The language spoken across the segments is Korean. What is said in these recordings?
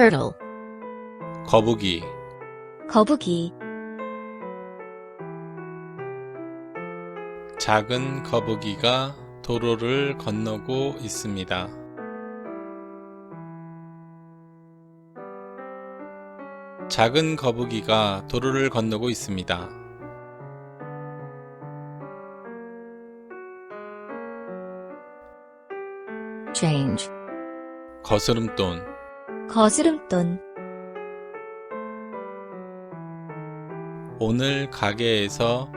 turtle, 거북이, 거북이, 작은 거북이가 도로를 건너고 있습니다. 작은 거북이가 도로를 건너고 있습니다. change, 거스름돈, 거스름돈, 오늘 가게에서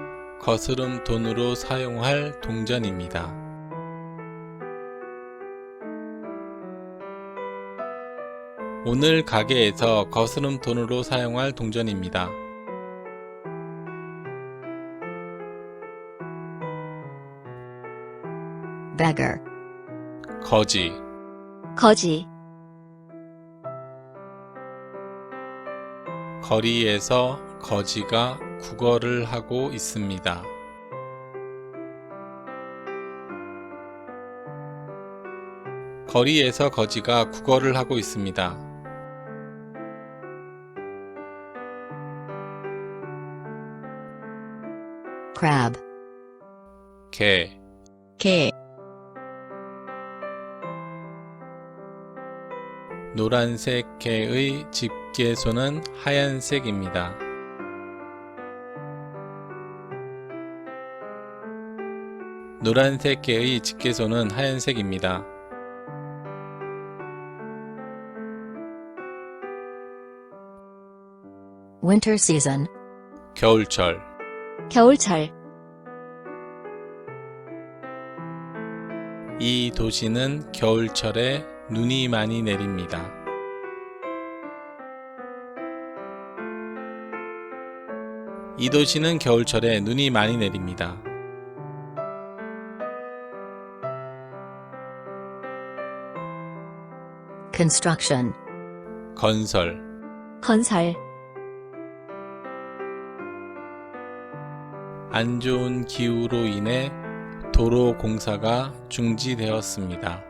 거스름돈으로 사용할 동전입니다. 오늘 가게에서 거스름돈으로 사용할 동전입니다. beggar, 거지, 거지, 거리에서 거지가 구걸을 하고 있습니다. 거리에서 거지가 구걸을 하고 있습니다. crab, 개, 개, 노란색 개의 집게손은 하얀색입니다. 노란색 개의 집게손은 하얀색입니다. winter season, 겨울철, 겨울철, 이 도시는 겨울철에 눈이 많이 내립니다. 이 도시는 겨울철에 눈이 많이 내립니다. construction, 건설, 건설, 안 좋은 기후로 인해 도로 공사가 중지되었습니다.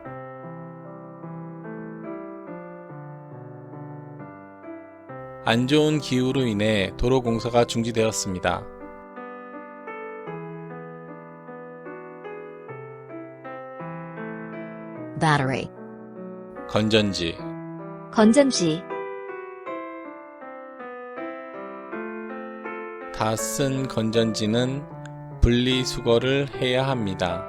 안 좋은 기후로 인해 도로 공사가 중지되었습니다. battery, 건전지, 건전지, 다 쓴 건전지는 분리수거를 해야 합니다.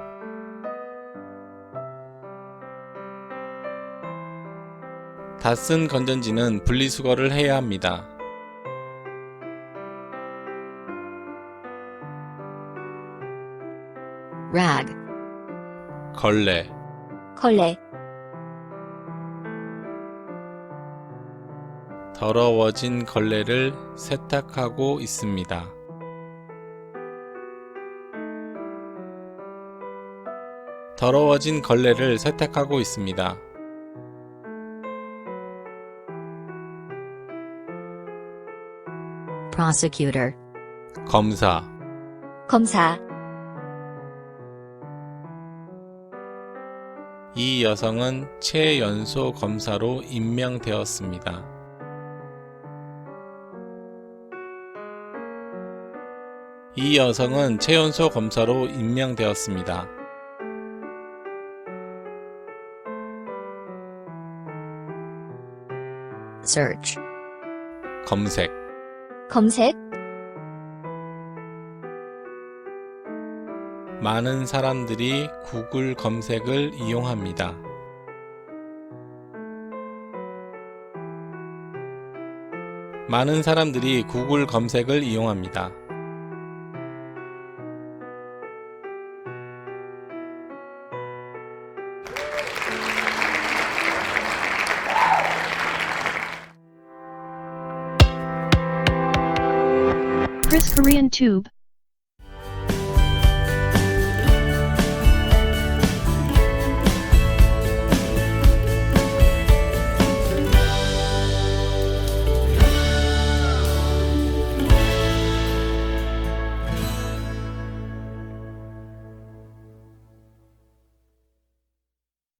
다 쓴 건전지는 분리수거를 해야 합니다. rag, 걸레, 걸레, 더러워진 걸레를 세탁하고 있습니다. 더러워진 걸레를 세탁하고 있습니다. prosecutor, 검사, 검사, 이 여성은 최연소 검사로 임명되었습니다. 이 여성은 최연소 검사로 임명되었습니다. search, 검색, 검색, 많은 사람들이 구글 검색을 이용합니다. 많은 사람들이 구글 검색을 이용합니다. Chris Korean Tube